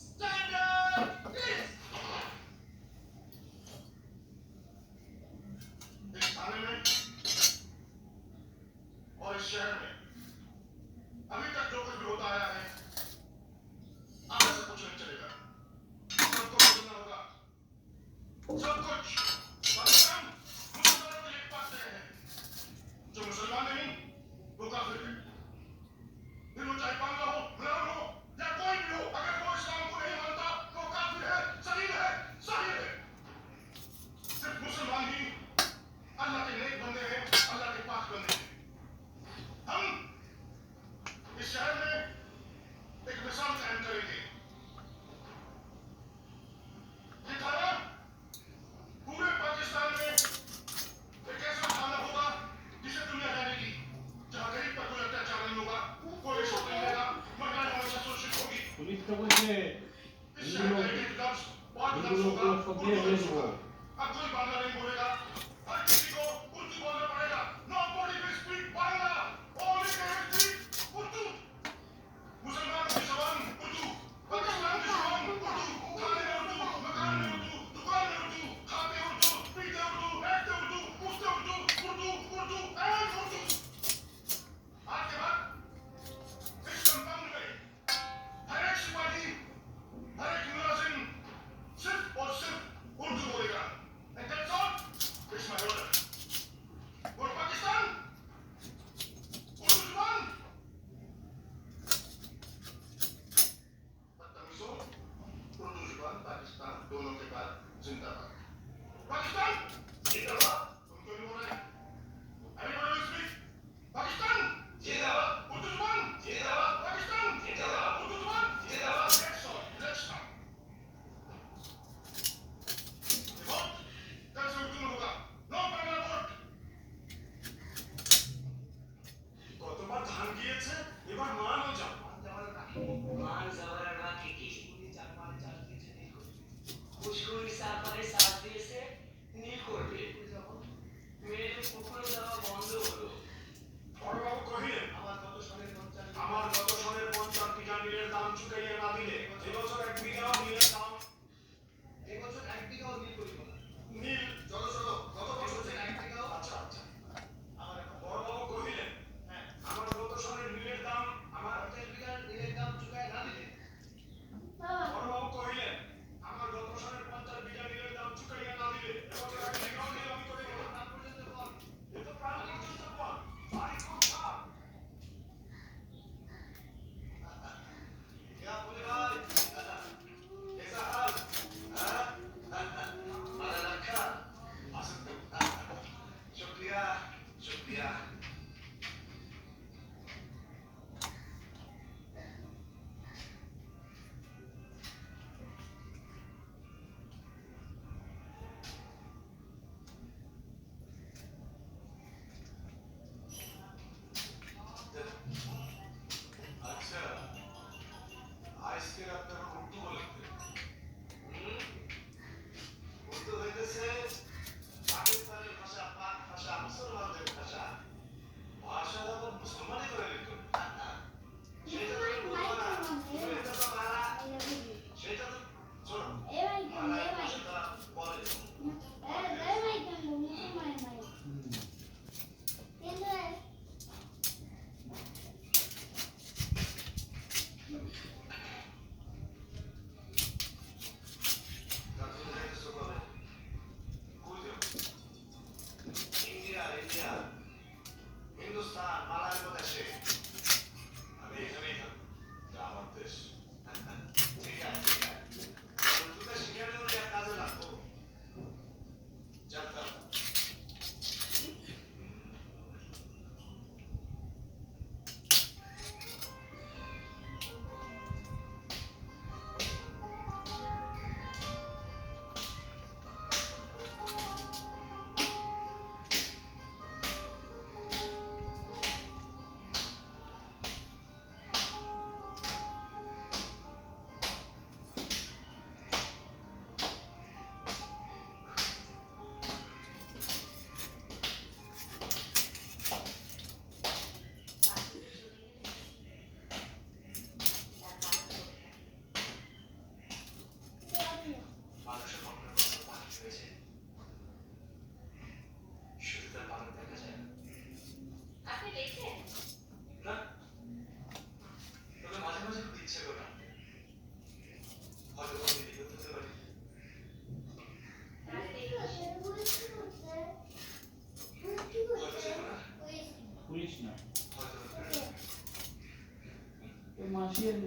Standard इस थाने में और इस शहर में अभी तक जो कुछ भी होता आया है आगे से कुछ नहीं चलेगा। सबको बदलना होगा, सब कुछ। पाकिस्तान मुसलमानों के एक पास हैं, जो मुसलमान नहीं वो काफिर है। फिर वो चाहे बांग्ला हो, ब्राह्मण हो या कोई भी हो, अगर वो इस्लाम को नहीं मानता तो वो काफिर है, सलीम है, साहिर है। सिर्फ मुसलमान ही अल्लाह के नेक बंदे हैं, अल्लाह के पाक बंदे हैं। हम इस शहर में एक मिसाल कायम करेंगे। ये थाना पूरे पाकिस्तान में एक ऐसा थाना होगा जिसे दुनिया जानेगी, जहाँ गरीब पर कोई अत्याचार नहीं होगा, कोई शोषण नहीं होगा, महिलाएं हमेशा सुरक्षित होगी। पुलिस तो बोलते इस शहर का एक एक लफ्ज बहुत हिंदू लफ्ज लोग होगा, को उर्दू भेज लफ्ज वो होगा। अब कोई बांग्ला नहीं बोलेगा, हर किसी को उर्दू बोलना पड़ेगा। Nobody will speak Bangla, only they will speak Urdu. मुसलमान की जुबान उर्दू, पाकिस्तान की जुबान उर्दू, खाने में उर्दू, मकान में उर्दू, दुकान में उर्दू, खाते उर्दू, पीते उर्दू, बैठते उर्दू, उठते उर्दू, उर्दू, उर्दू एंड उर्दू। आज के बाद इस कंपाउंड में हर एक सिपाही, हर एक मुलाजिम सिर्फ और सिर्फ उर्दू बोलेगा। And that's all. It's my order. और पाकिस्तान उर्दू जुबान बदतमीजों, उर्दू जुबान पाकिस्तान दोनों के बाद जिंदाबाद। पाकिस्तान जिंदाबाद। तुम क्यों नहीं बोल रहे? Everybody will speak. पाकिस्तान जिंदाबाद। उर्दू जुबान जिंदाबाद। पाकिस्तान जिंदाबाद। उर्दू जुबान जिंदाबाद। That's all. Let's start. Vote कल से उर्दू में होगा। No Bangla vote. কতবার ধান গিয়েছে, এবার মানও যাও। मान जबरन राखी की पूरी चार पांच चार की चली खुशखुरी सा परेशान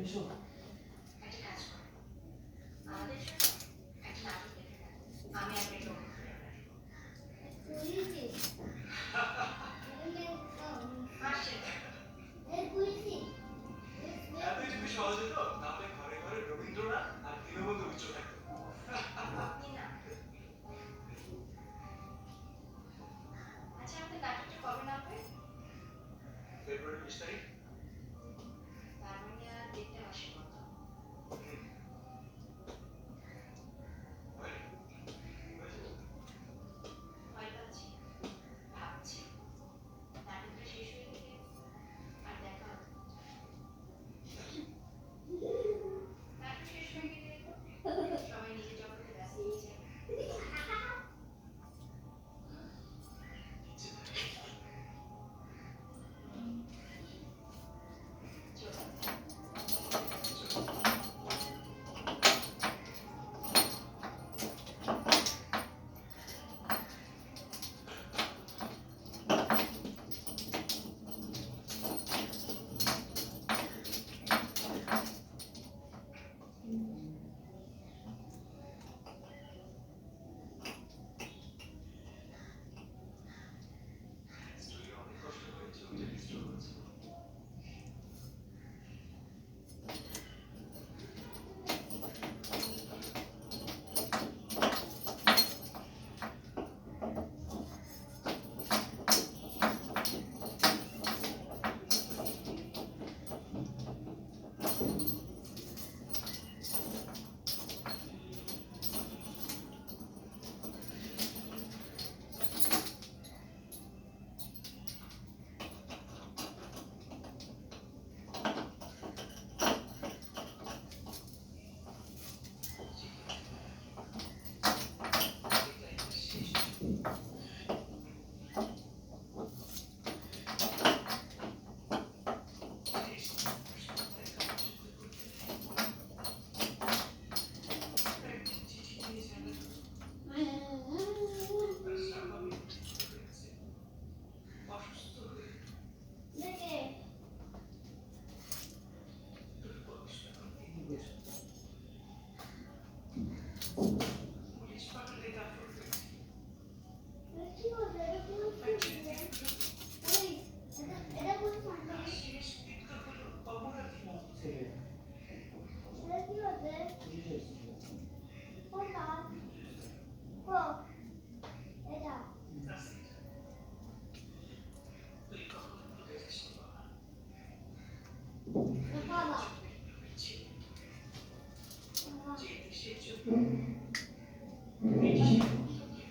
এসো। একটা কাজ করো, আমাদের জন্য একটা নাটক লেখে দাও। আমি আপনাকে অভিনয় আসবো। হাসছেন কেন? এতই যদি সহজ হতো তাহলে ঘরে ঘরে রবীন্দ্রনাথ আর দীনবন্ধু মিত্র থাকতো। আপনি না। আচ্ছা, আমাদের নাটকটা কবে নামবে? ফেব্রুয়ারি 20 তারিখ। তার মানে আর দেখতে মাসের মতো। হুম, হয়নি। হয়েছে তো। ভয় পাচ্ছি না, ভাবছি নাটকটা শেষ হয়ে গেলে আর দেখা হবে না। নাটক শেষ হয়ে গেলে সবাই নিজের জগতে ব্যস্ত হয়ে যাবে। ইচ্ছে থাকে। চলো। চলো। স্টোরি অনেক কষ্ট করে ছবিটা ডিস্ট্রয় করেছে। অসুস্থ হয়ে তুমি বলিস না। বসো। পুলিশ পাঠালে তারপর পেয়েছি। শেষ মৃত্যু হলো অপরাধী। ছেলে পুলিশ এসেছিল। তুই কখনো ভুলে যাস না বাবা। ছিল যে দেশের জন্য এই শিশুগুলোকে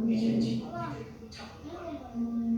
নিজের জীবন দিতে উঠাবো।